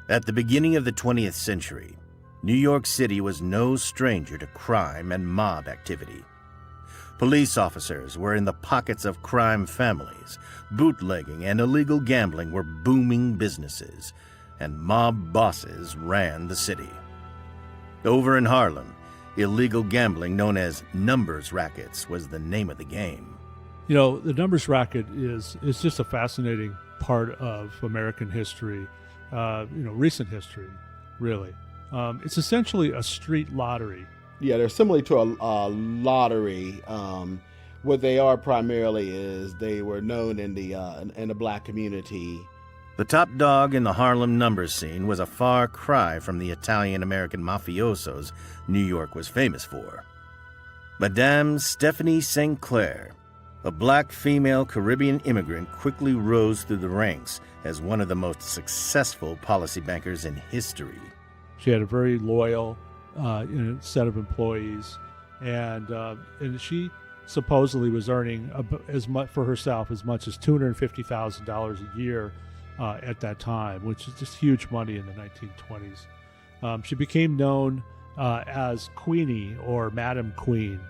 At the beginning of the 20th century, New York City was no stranger to crime and mob activity. Police officers were in the pockets of crime families. Bootlegging and illegal gambling were booming businesses, and mob bosses ran the city. Over in Harlem, illegal gambling known as numbers rackets was the name of the game. You know, the numbers racket is just a fascinating part of American history, recent history, really. It's essentially a street lottery. Yeah, they're similar to a lottery. What they are primarily is they were known in the black community. The top dog in the Harlem numbers scene was a far cry from the Italian-American mafiosos New York was famous for. Madame Stephanie St. Clair, a black female Caribbean immigrant, quickly rose through the ranks as one of the most successful policy bankers in history. She had a very loyal set of employees, and she supposedly was earning as much for herself as much as $250,000 a year at that time, which is just huge money in the 1920s. She became known as Queenie or Madam Queen.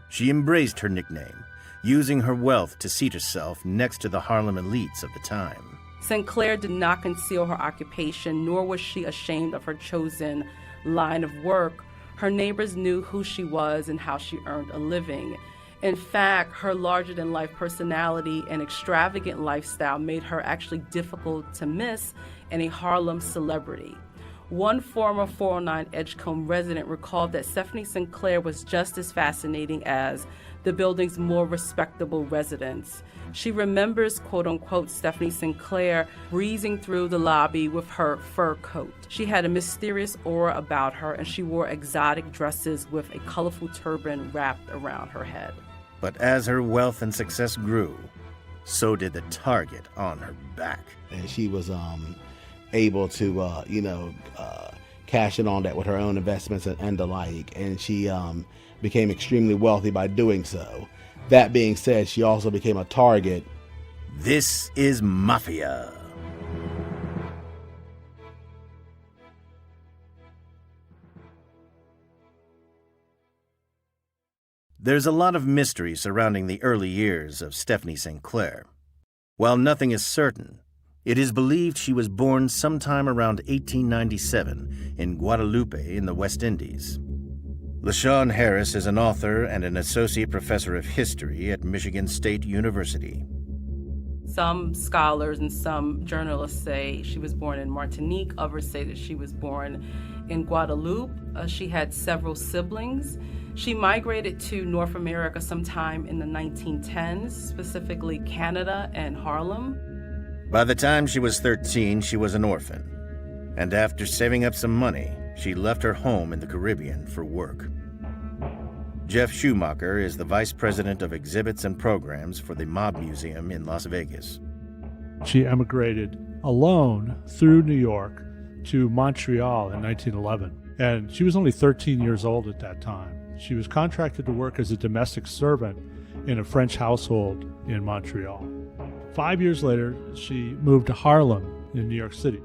She embraced her nickname, using her wealth to seat herself next to the Harlem elites of the time. St. Clair did not conceal her occupation, nor was she ashamed of her chosen line of work. Her neighbors knew who she was and how she earned a living. In fact, her larger-than-life personality and extravagant lifestyle made her actually difficult to miss and a Harlem celebrity. One former 409 Edgecombe resident recalled that Stephanie St. Clair was just as fascinating as the building's more respectable residents. She remembers, quote-unquote, Stephanie St. Clair breezing through the lobby with her fur coat. She had a mysterious aura about her, and she wore exotic dresses with a colorful turban wrapped around her head. But as her wealth and success grew, so did the target on her back. And she was able to, cash in on that with her own investments and the like. And she became extremely wealthy by doing so. That being said, she also became a target. This is Mafia. There's a lot of mystery surrounding the early years of Stephanie St. Clair. While nothing is certain, it is believed she was born sometime around 1897 in Guadeloupe in the West Indies. LaShawn Harris is an author and an associate professor of history at Michigan State University. Some scholars and some journalists say she was born in Martinique. Others say that she was born in Guadeloupe. She had several siblings. She migrated to North America sometime in the 1910s, specifically Canada and Harlem. By the time she was 13, she was an orphan. And after saving up some money, she left her home in the Caribbean for work. Jeff Schumacher is the vice president of exhibits and programs for the Mob Museum in Las Vegas. She emigrated alone through New York to Montreal in 1911, and she was only 13 years old at that time. She was contracted to work as a domestic servant in a French household in Montreal. 5 years later, she moved to Harlem in New York City.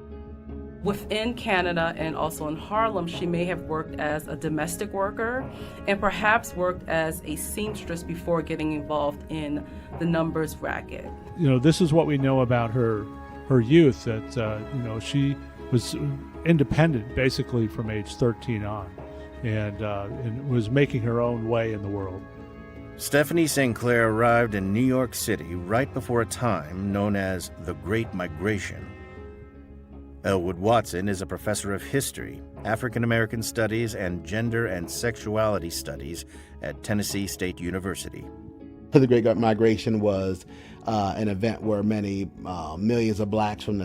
Within Canada and also in Harlem, she may have worked as a domestic worker and perhaps worked as a seamstress before getting involved in the numbers racket. This is what we know about her youth, that, she was independent basically from age 13 on and was making her own way in the world. Stephanie St. Clair arrived in New York City right before a time known as the Great Migration. Elwood Watson is a professor of history, African American studies, and gender and sexuality studies at Tennessee State University. The Great Migration was an event where many millions of blacks from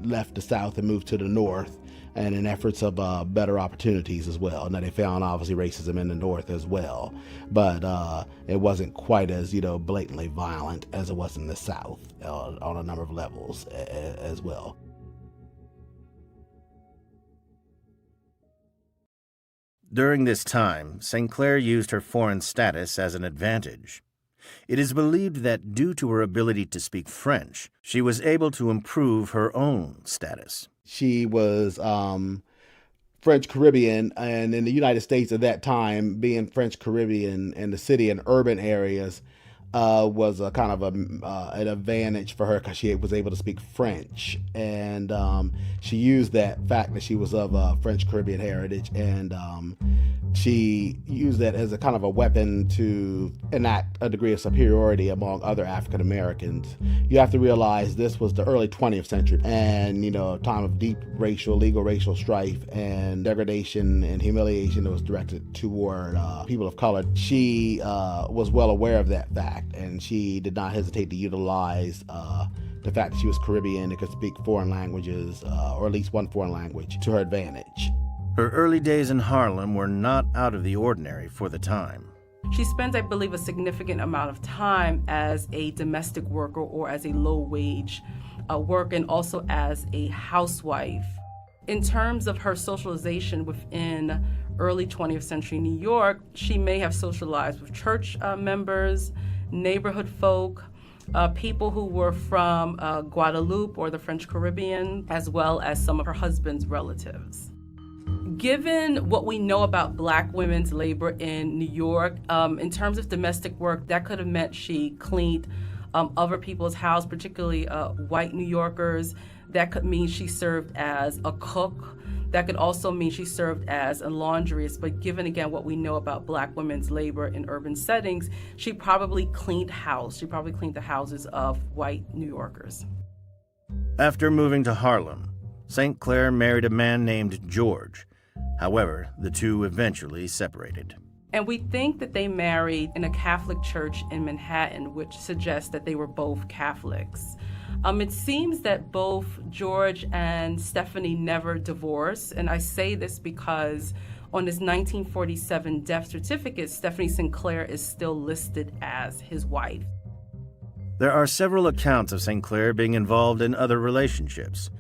left the South and moved to the North, and in efforts of better opportunities as well. Now, they found obviously racism in the North as well, but it wasn't quite as blatantly violent as it was in the South on a number of levels as well. During this time, St. Clair used her foreign status as an advantage. It is believed that due to her ability to speak French, she was able to improve her own status. She was French Caribbean, and in the United States at that time, being French Caribbean in the city and urban areas was a kind of an advantage for her because she was able to speak French, and she used that fact that she was of French Caribbean heritage, and she used that as a kind of a weapon to enact a degree of superiority among other African Americans. You have to realize this was the early 20th century, and a time of deep legal racial strife and degradation and humiliation that was directed toward people of color. She was well aware of that fact, and she did not hesitate to utilize the fact that she was Caribbean and could speak foreign languages, or at least one foreign language, to her advantage. Her early days in Harlem were not out of the ordinary for the time. She spends, I believe, a significant amount of time as a domestic worker or as a low-wage worker, and also as a housewife. In terms of her socialization within early 20th century New York, she may have socialized with church members, neighborhood folk, people who were from Guadeloupe or the French Caribbean, as well as some of her husband's relatives. Given what we know about Black women's labor in New York, in terms of domestic work, that could have meant she cleaned other people's house, particularly white New Yorkers. That could mean she served as a cook. That could also mean she served as a laundress. But given, again, what we know about Black women's labor in urban settings, she probably cleaned house. She probably cleaned the houses of white New Yorkers. After moving to Harlem, St. Clair married a man named George. However, the two eventually separated. And we think that they married in a Catholic church in Manhattan, which suggests that they were both Catholics. It seems that both George and Stephanie never divorced, and I say this because on his 1947 death certificate, Stephanie Sinclair is still listed as his wife. There are several accounts of St. Clair being involved in other relationships,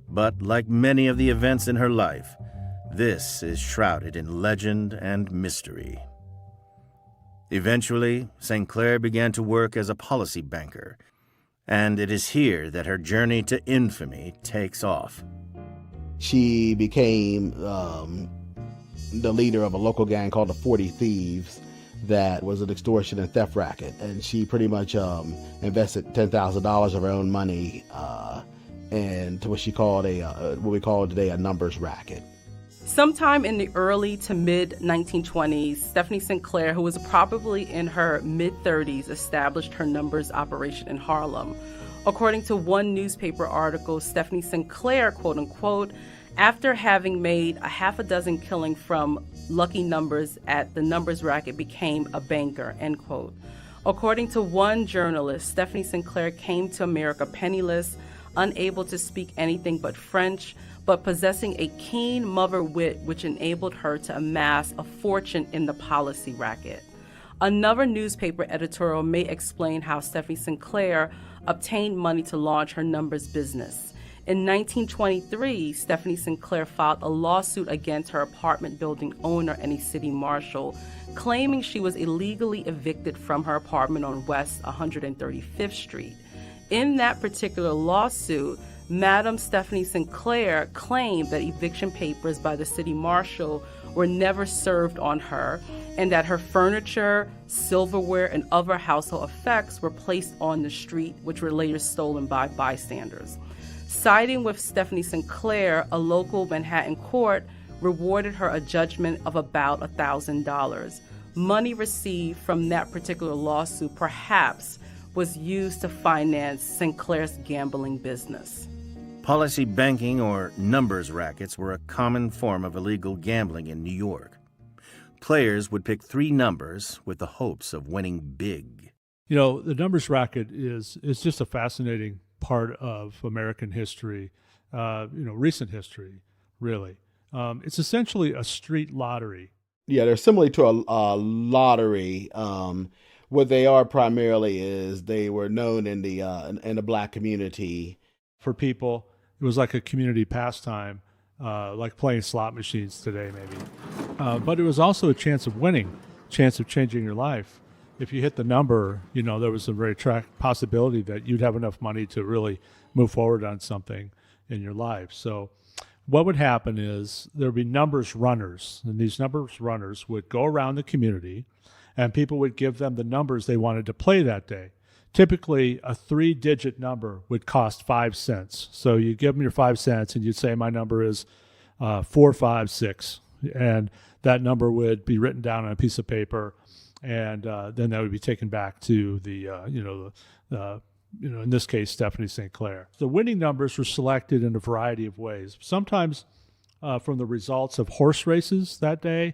but like many of the events in her life, this is shrouded in legend and mystery. Eventually, St. Clair began to work as a policy banker, and it is here that her journey to infamy takes off. She became the leader of a local gang called the 40 Thieves that was an extortion and theft racket, and she pretty much invested $10,000 of her own money into what she called what we call today a numbers racket. Sometime in the early to mid-1920s, Stephanie Sinclair, who was probably in her mid-30s, established her numbers operation in Harlem. According to one newspaper article, Stephanie Sinclair, quote-unquote, after having made a half a dozen killings from lucky numbers at the numbers racket, became a banker, end quote. According to one journalist, Stephanie Sinclair came to America penniless, unable to speak anything but French, but possessing a keen mother wit which enabled her to amass a fortune in the policy racket. Another newspaper editorial may explain how Stephanie Sinclair obtained money to launch her numbers business. In 1923, Stephanie Sinclair filed a lawsuit against her apartment building owner and a city marshal, claiming she was illegally evicted from her apartment on West 135th Street. In that particular lawsuit, Madam Stephanie Sinclair claimed that eviction papers by the city marshal were never served on her, and that her furniture, silverware, and other household effects were placed on the street, which were later stolen by bystanders. Siding with Stephanie Sinclair, a local Manhattan court rewarded her a judgment of about $1,000. Money received from that particular lawsuit perhaps was used to finance Sinclair's gambling business. Policy banking or numbers rackets were a common form of illegal gambling in New York. Players would pick 3 numbers with the hopes of winning big. The numbers racket is just a fascinating part of American history, recent history, really. It's essentially a street lottery. Yeah, they're similar to a lottery. What they are primarily is they were known in the Black community. For people, it was like a community pastime, like playing slot machines today, maybe. But it was also a chance of winning, chance of changing your life. if you hit the number, there was a very possibility that you'd have enough money to really move forward on something in your life. So what would happen is there would be numbers runners, and these numbers runners would go around the community, and people would give them the numbers they wanted to play that day. Typically, a 3-digit number would cost 5 cents. So you give them your 5 cents, and you'd say, my number is 456, and that number would be written down on a piece of paper, and then that would be taken back to the in this case, Stephanie St. Clair. The winning numbers were selected in a variety of ways. Sometimes from the results of horse races that day,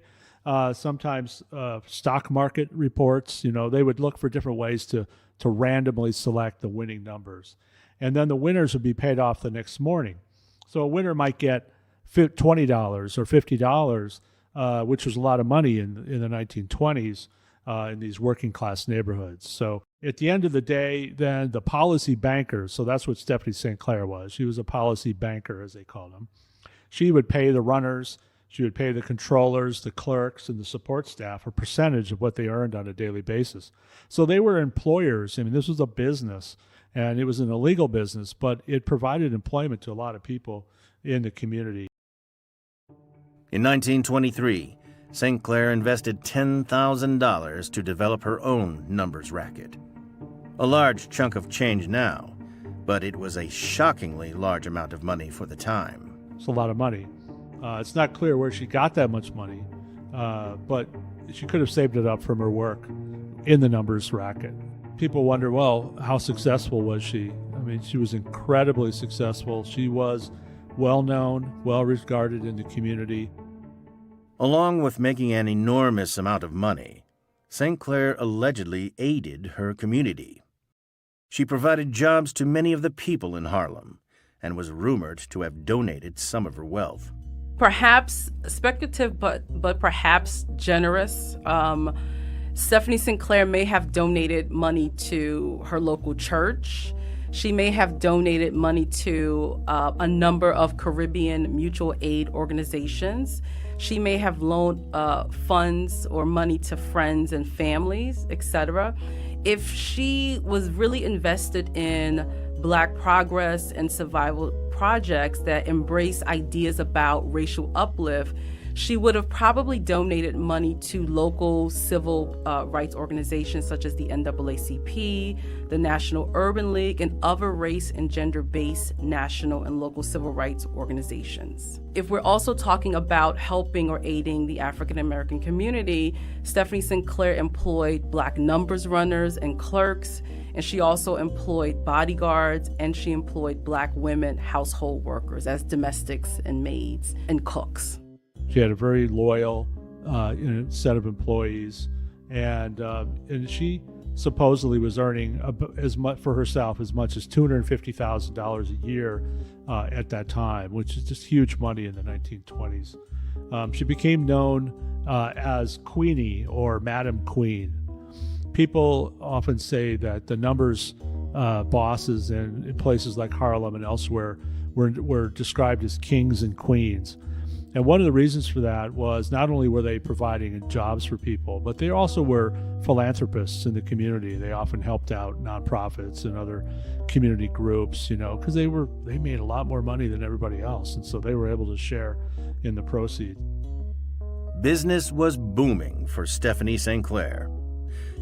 sometimes stock market reports. They would look for different ways to randomly select the winning numbers. And then the winners would be paid off the next morning. So a winner might get $20 or $50, which was a lot of money in the 1920s in these working class neighborhoods. So at the end of the day, then the policy banker, so that's what Stephanie St. Clair was. She was a policy banker, as they called them. She would pay the runners, she would pay the controllers, the clerks, and the support staff a percentage of what they earned on a daily basis. So they were employers. This was a business, and it was an illegal business, but it provided employment to a lot of people in the community. In 1923, St. Clair invested $10,000 to develop her own numbers racket. A large chunk of change now, but it was a shockingly large amount of money for the time. It's a lot of money. It's not clear where she got that much money, but she could have saved it up from her work in the numbers racket. People wonder, well, how successful was she? She was incredibly successful. She was well-known, well-regarded in the community. Along with making an enormous amount of money, St. Clair allegedly aided her community. She provided jobs to many of the people in Harlem and was rumored to have donated some of her wealth. Perhaps speculative, but perhaps generous. Stephanie St. Clair may have donated money to her local church. She may have donated money to a number of Caribbean mutual aid organizations. She may have loaned funds or money to friends and families, etc. If she was really invested in Black progress and survival projects that embrace ideas about racial uplift, she would have probably donated money to local civil rights organizations such as the NAACP, the National Urban League, and other race and gender-based national and local civil rights organizations. If we're also talking about helping or aiding the African American community, Stephanie St. Clair employed Black numbers runners and clerks, and she also employed bodyguards, and she employed Black women household workers as domestics and maids and cooks. She had a very loyal set of employees, and she supposedly was earning as much for herself as much as $250,000 a year at that time, which is just huge money in the 1920s. She became known as Queenie or Madam Queen. People often say that the numbers bosses in places like Harlem and elsewhere were described as kings and queens. And one of the reasons for that was not only were they providing jobs for people, but they also were philanthropists in the community. They often helped out nonprofits and other community groups, because they made a lot more money than everybody else. And so they were able to share in the proceeds. Business was booming for Stephanie St. Clair.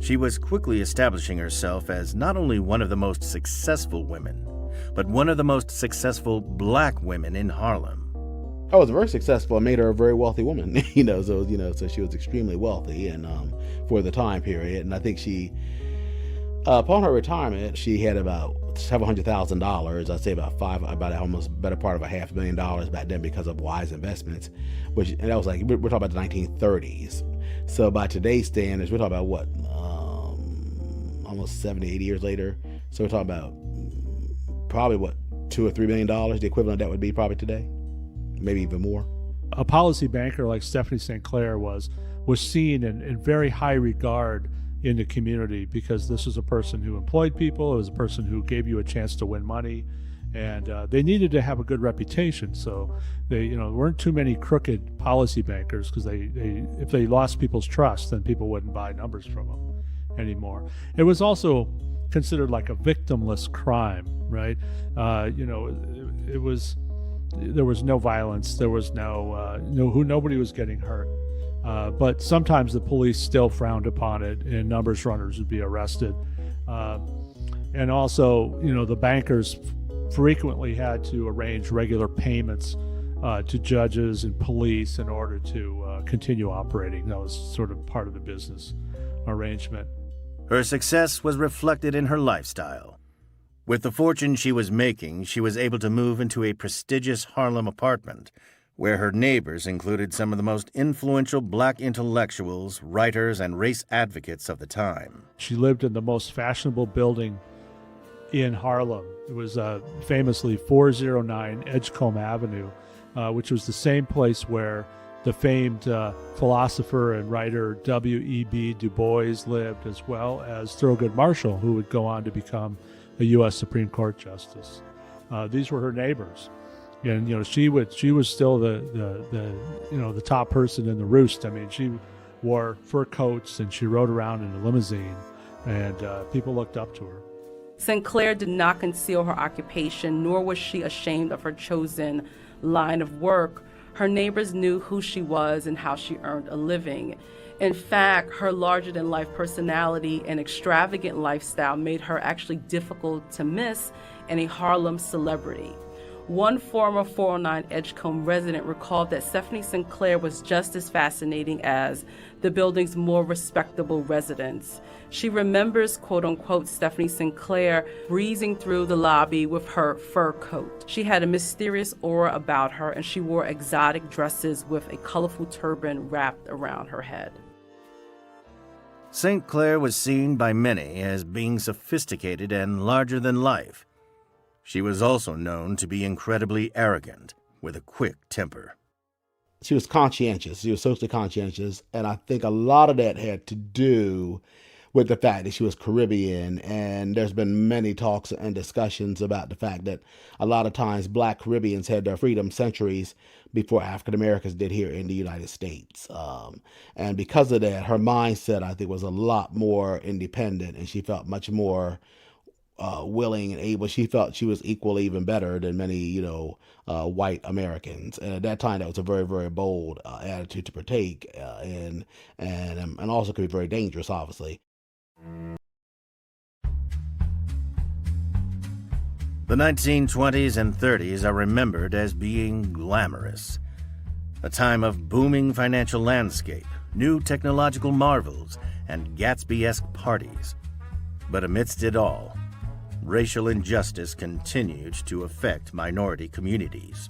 She was quickly establishing herself as not only one of the most successful women, but one of the most successful Black women in Harlem. I was very successful and made her a very wealthy woman, so she was extremely wealthy and for the time period. And I think she, upon her retirement, she had about $700,000. I'd say about almost better part of $500,000 back then because of wise investments, and that was we're talking about the 1930s. So by today's standards, we're talking about what, almost 70, 80 years later. So we're talking about probably what, $2 or $3 million, the equivalent of that would be probably today. Maybe even more. A policy banker like Stephanie St. Clair was seen in very high regard in the community because this was a person who employed people. It was a person who gave you a chance to win money, and they needed to have a good reputation. So they, weren't too many crooked policy bankers because if they lost people's trust, then people wouldn't buy numbers from them. anymore. It was also considered like a victimless crime, right? It was, there was no violence, there was nobody was getting hurt. But sometimes the police still frowned upon it, and numbers runners would be arrested. And also, the bankers frequently had to arrange regular payments to judges and police in order to continue operating. That was sort of part of the business arrangement. Her success was reflected in her lifestyle. With the fortune she was making, she was able to move into a prestigious Harlem apartment, where her neighbors included some of the most influential black intellectuals, writers, and race advocates of the time. She lived in the most fashionable building in Harlem. It was famously 409 Edgecombe Avenue, which was the same place where the famed philosopher and writer W.E.B. Du Bois lived, as well as Thurgood Marshall, who would go on to become a U.S. Supreme Court justice. These were her neighbors, and she was still the top person in the roost. I mean, she wore fur coats and she rode around in a limousine, and people looked up to her. Sinclair did not conceal her occupation, nor was she ashamed of her chosen line of work. Her neighbors knew who she was and how she earned a living. In fact, her larger-than-life personality and extravagant lifestyle made her actually difficult to miss and a Harlem celebrity. One former 409 Edgecombe resident recalled that Stephanie Sinclair was just as fascinating as the building's more respectable residents. She remembers, quote-unquote, Stephanie Sinclair breezing through the lobby with her fur coat. She had a mysterious aura about her, and she wore exotic dresses with a colorful turban wrapped around her head. St. Clair was seen by many as being sophisticated and larger than life. She was also known to be incredibly arrogant, with a quick temper. She was conscientious. She was socially conscientious, and I think a lot of that had to do with the fact that she was Caribbean, and there's been many talks and discussions about the fact that a lot of times Black Caribbeans had their freedom centuries before African Americans did here in the United States. And because of that, her mindset, I think, was a lot more independent, and she felt much more willing and able. She felt she was equally even better than many, white Americans. And at that time, that was a very, very bold attitude to partake in, and also could be very dangerous, obviously. The 1920s and 30s are remembered as being glamorous, a time of booming financial landscape, new technological marvels, and Gatsby-esque parties. But amidst it all, racial injustice continued to affect minority communities.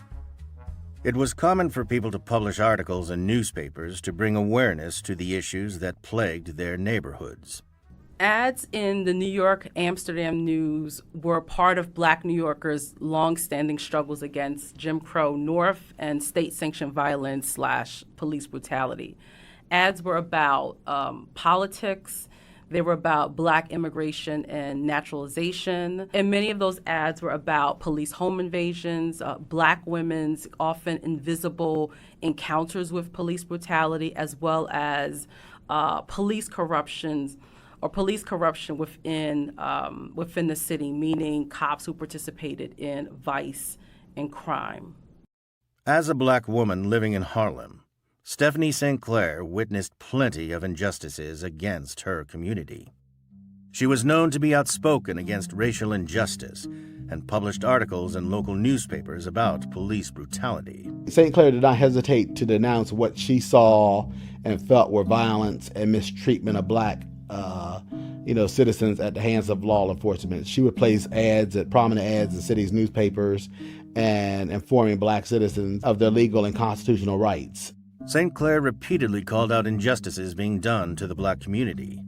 It was common for people to publish articles in newspapers to bring awareness to the issues that plagued their neighborhoods. Ads in the New York Amsterdam News were part of Black New Yorkers' long-standing struggles against Jim Crow North and state-sanctioned violence / police brutality. Ads were about politics. They were about Black immigration and naturalization. And many of those ads were about police home invasions, Black women's often invisible encounters with police brutality, as well as police corruption within the city, meaning cops who participated in vice and crime. As a Black woman living in Harlem, Stephanie St. Clair witnessed plenty of injustices against her community. She was known to be outspoken against racial injustice and published articles in local newspapers about police brutality. St. Clair did not hesitate to denounce what she saw and felt were violence and mistreatment of Black citizens at the hands of law enforcement. She would place prominent ads in cities' newspapers and informing Black citizens of their legal and constitutional rights. St. Clair repeatedly called out injustices being done to the Black community.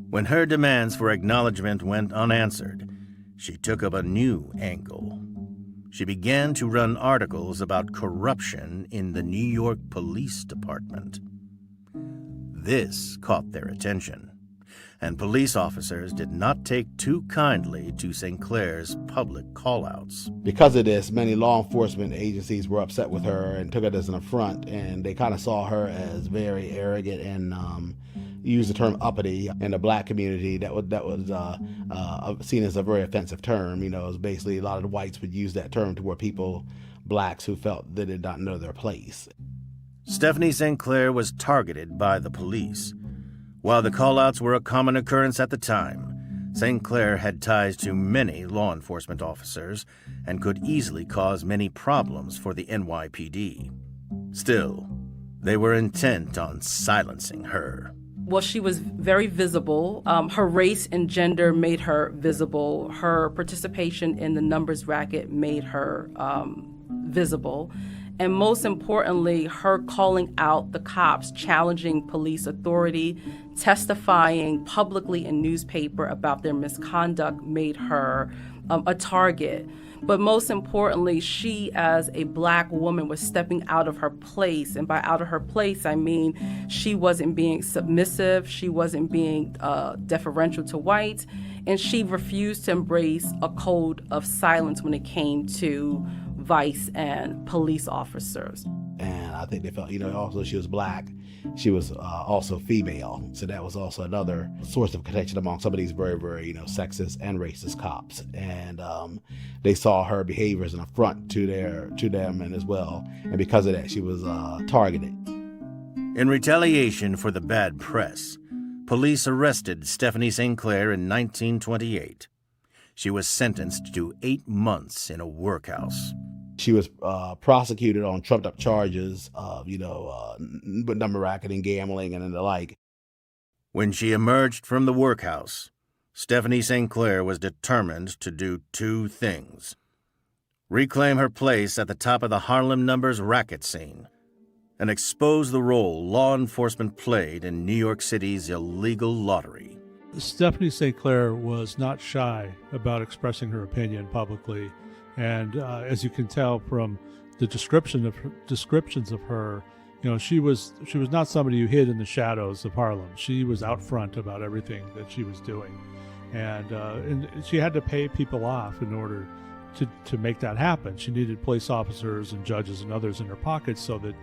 When her demands for acknowledgement went unanswered, she took up a new angle. She began to run articles about corruption in the New York Police Department. This caught their attention, and police officers did not take too kindly to St. Clair's public call-outs. Because of this, many law enforcement agencies were upset with her and took it as an affront, and they kind of saw her as very arrogant and use the term uppity in the black community. That was seen as a very offensive term. It was basically a lot of the whites would use that term toward people, blacks, who felt they did not know their place. Stephanie St. Clair was targeted by the police. While the call-outs were a common occurrence at the time, St. Clair had ties to many law enforcement officers and could easily cause many problems for the NYPD. Still, they were intent on silencing her. Well, she was very visible. Her race and gender made her visible. Her participation in the numbers racket made her visible. And most importantly, her calling out the cops, challenging police authority, testifying publicly in newspaper about their misconduct made her a target. But most importantly, she as a black woman was stepping out of her place. And by out of her place, I mean she wasn't being submissive, she wasn't being deferential to whites, and she refused to embrace a code of silence when it came to vice and police officers. And I think they felt, also she was black. She was also female. So that was also another source of contention among some of these very, very, sexist and racist cops. And they saw her behavior as an affront to them and as well. And because of that, she was targeted. In retaliation for the bad press, police arrested Stephanie St. Clair in 1928. She was sentenced to 8 months in a workhouse. She was prosecuted on trumped-up charges of, number racketing, gambling, and the like. When she emerged from the workhouse, Stephanie St. Clair was determined to do 2 things: reclaim her place at the top of the Harlem numbers racket scene, and expose the role law enforcement played in New York City's illegal lottery. Stephanie St. Clair was not shy about expressing her opinion publicly. And as you can tell from the descriptions of her, she was not somebody who hid in the shadows of Harlem. She was out front about everything that she was doing, and she had to pay people off in order to make that happen. She needed police officers and judges and others in her pockets so that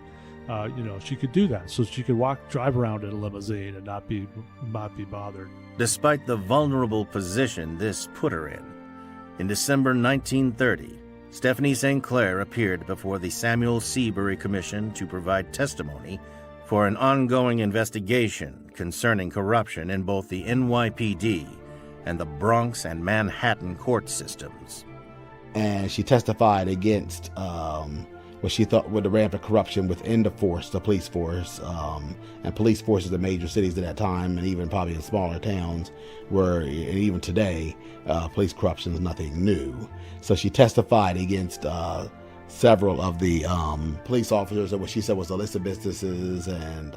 she could do that, so she could drive around in a limousine and not be bothered. Despite the vulnerable position this put her in December 1930, Stephanie St. Clair appeared before the Seabury Commission to provide testimony for an ongoing investigation concerning corruption in both the NYPD and the Bronx and Manhattan court systems. And she testified against what she thought were the rampant corruption within the police force, and police forces in major cities at that time, and even probably in smaller towns, and even today, police corruption is nothing new. So she testified against several of the police officers of what she said was illicit businesses and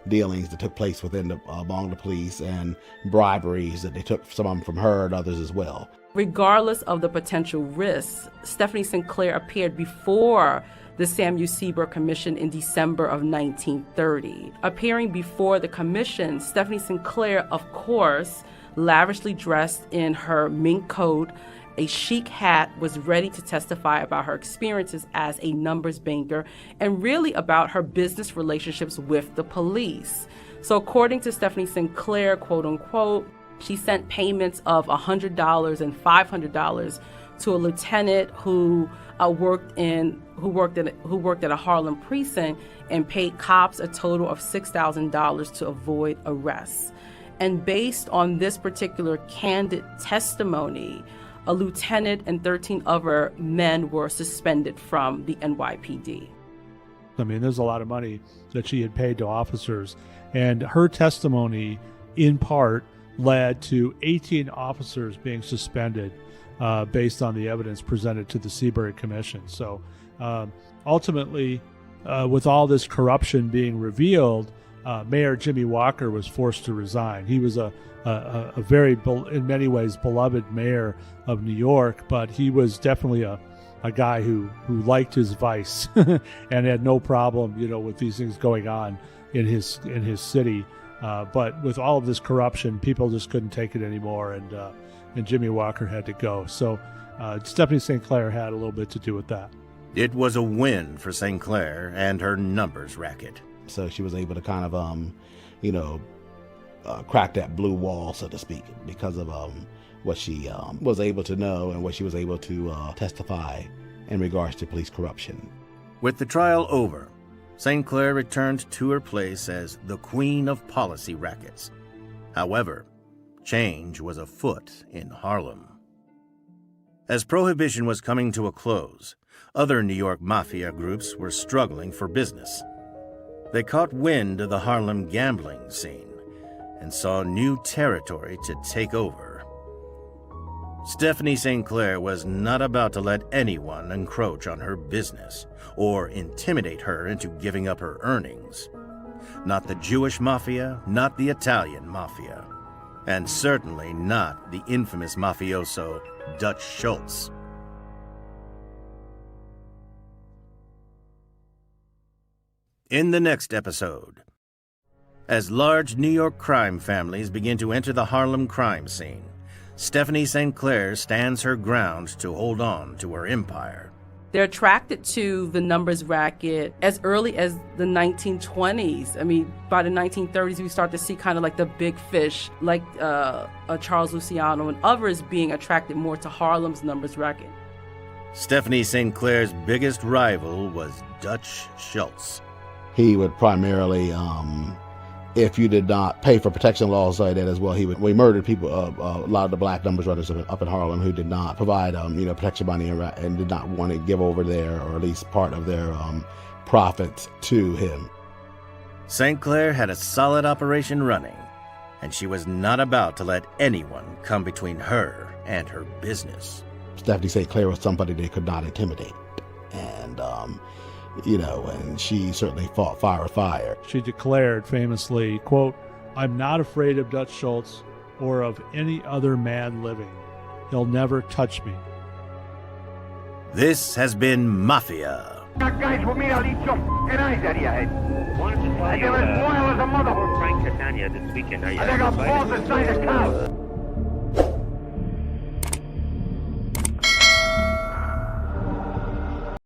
dealings that took place among the police, and briberies that they took, some of them from her and others as well. Regardless of the potential risks, Stephanie St. Clair appeared before the Seabury Commission in December of 1930. Appearing before the commission, Stephanie St. Clair, of course, lavishly dressed in her mink coat, a chic hat, was ready to testify about her experiences as a numbers banker and really about her business relationships with the police. So according to Stephanie St. Clair, quote unquote, she sent payments of $100 and $500 to a lieutenant who worked at a Harlem precinct and paid cops a total of $6,000 to avoid arrests. And based on this particular candid testimony, a lieutenant and 13 other men were suspended from the NYPD. I mean, there's a lot of money that she had paid to officers, and her testimony, in part, led to 18 officers being suspended based on the evidence presented to the Seabury Commission. So ultimately, with all this corruption being revealed, Mayor Jimmy Walker was forced to resign. He was a very, in many ways, beloved mayor of New York, but he was definitely a guy who liked his vice and had no problem, with these things going on in his city. But with all of this corruption, people just couldn't take it anymore, and Jimmy Walker had to go. So Stephanie St. Clair had a little bit to do with that. It was a win for St. Clair and her numbers racket. So she was able to kind of, crack that blue wall, so to speak, because of what she was able to know and what she was able to testify in regards to police corruption. With the trial over, St. Clair returned to her place as the Queen of Policy Rackets. However, change was afoot in Harlem. As Prohibition was coming to a close, other New York mafia groups were struggling for business. They caught wind of the Harlem gambling scene and saw new territory to take over. Stephanie St. Clair was not about to let anyone encroach on her business or intimidate her into giving up her earnings. Not the Jewish mafia, not the Italian mafia, and certainly not the infamous mafioso Dutch Schultz. In the next episode, as large New York crime families begin to enter the Harlem crime scene, Stephanie St. Clair stands her ground to hold on to her empire. They're attracted to the numbers racket as early as the 1920s. I mean, by the 1930s, we start to see kind of like the big fish, like Charles Luciano and others being attracted more to Harlem's numbers racket. Stephanie St. Clair's biggest rival was Dutch Schultz. He would primarily, if you did not pay for protection laws like that as well, we murdered people, a lot of the black numbers runners up in Harlem who did not provide, protection money and did not want to give over their, or at least part of their profits to him. St. Clair had a solid operation running, and she was not about to let anyone come between her and her business. Stephanie St. Clair was somebody they could not intimidate. And, and she certainly fought fire with fire. She declared famously, quote, "I'm not afraid of Dutch Schultz or of any other man living. He'll never touch me." This has been Mafia. Got guys with me, I'll eat your f***ing eyes out of your head. Why don't you I give it loyal as a mother. Frank Catania this weekend? I think I'll balls the size of cows.